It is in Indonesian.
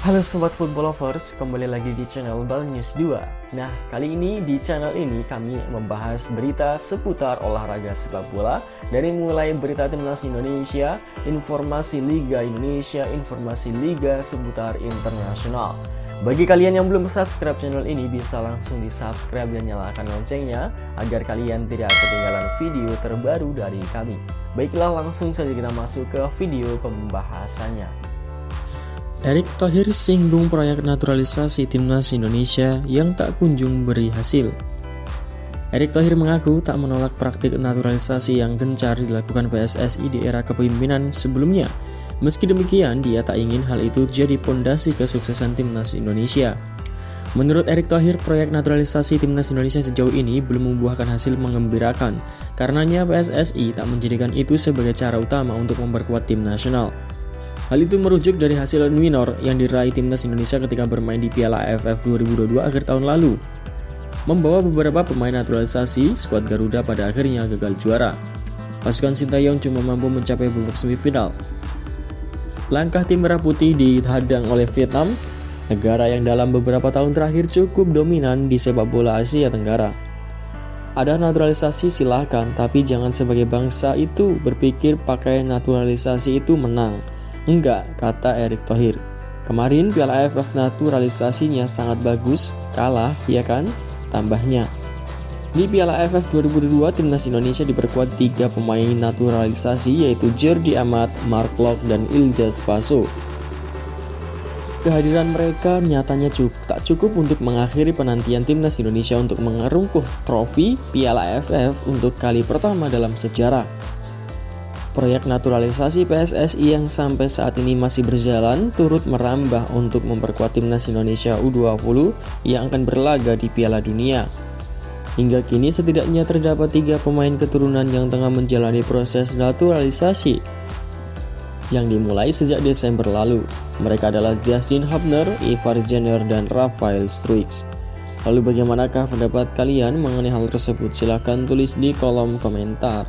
Halo Sobat Football Lovers, kembali lagi di channel Bal News 2. Nah, kali ini di channel ini kami membahas berita seputar olahraga sepak bola. Dari mulai berita timnas Indonesia, informasi Liga Indonesia, informasi Liga seputar internasional. Bagi kalian yang belum subscribe channel ini, bisa langsung di subscribe dan nyalakan loncengnya agar kalian tidak ketinggalan video terbaru dari kami. Baiklah, langsung saja kita masuk ke video pembahasannya. Erick Thohir singgung proyek naturalisasi timnas Indonesia yang tak kunjung beri hasil. Erick Thohir mengaku tak menolak praktik naturalisasi yang gencar dilakukan PSSI di era kepemimpinan sebelumnya. Meski demikian, dia tak ingin hal itu jadi pondasi kesuksesan timnas Indonesia. Menurut Erick Thohir, proyek naturalisasi timnas Indonesia sejauh ini belum membuahkan hasil mengembirakan. Karenanya PSSI tak menjadikan itu sebagai cara utama untuk memperkuat tim nasional. Hal itu merujuk dari hasil minor yang diraih timnas Indonesia ketika bermain di Piala AFF 2022 akhir tahun lalu. Membawa beberapa pemain naturalisasi, skuad Garuda pada akhirnya gagal juara. Pasukan Sintayong cuma mampu mencapai babak semifinal. Langkah tim Merah Putih dihadang oleh Vietnam, negara yang dalam beberapa tahun terakhir cukup dominan di sepak bola Asia Tenggara. Ada naturalisasi silahkan, tapi jangan sebagai bangsa itu berpikir pakai naturalisasi itu menang. Enggak, kata Erick Thohir. Kemarin Piala AFF naturalisasinya sangat bagus, kalah, ya kan? Tambahnya. Di Piala AFF 2022, timnas Indonesia diperkuat 3 pemain naturalisasi yaitu Jordi Amat, Mark Locke, dan Iljaz Paso. Kehadiran mereka nyatanya tak cukup untuk mengakhiri penantian timnas Indonesia untuk mengerungkuh trofi Piala AFF untuk kali pertama dalam sejarah. Proyek naturalisasi PSSI yang sampai saat ini masih berjalan turut merambah untuk memperkuat timnas Indonesia U20 yang akan berlaga di Piala Dunia. Hingga kini setidaknya terdapat 3 pemain keturunan yang tengah menjalani proses naturalisasi yang dimulai sejak Desember lalu. Mereka adalah Justin Hubner, Ivar Jenner, dan Rafael Struijk. Lalu bagaimanakah pendapat kalian mengenai hal tersebut? Silahkan tulis di kolom komentar.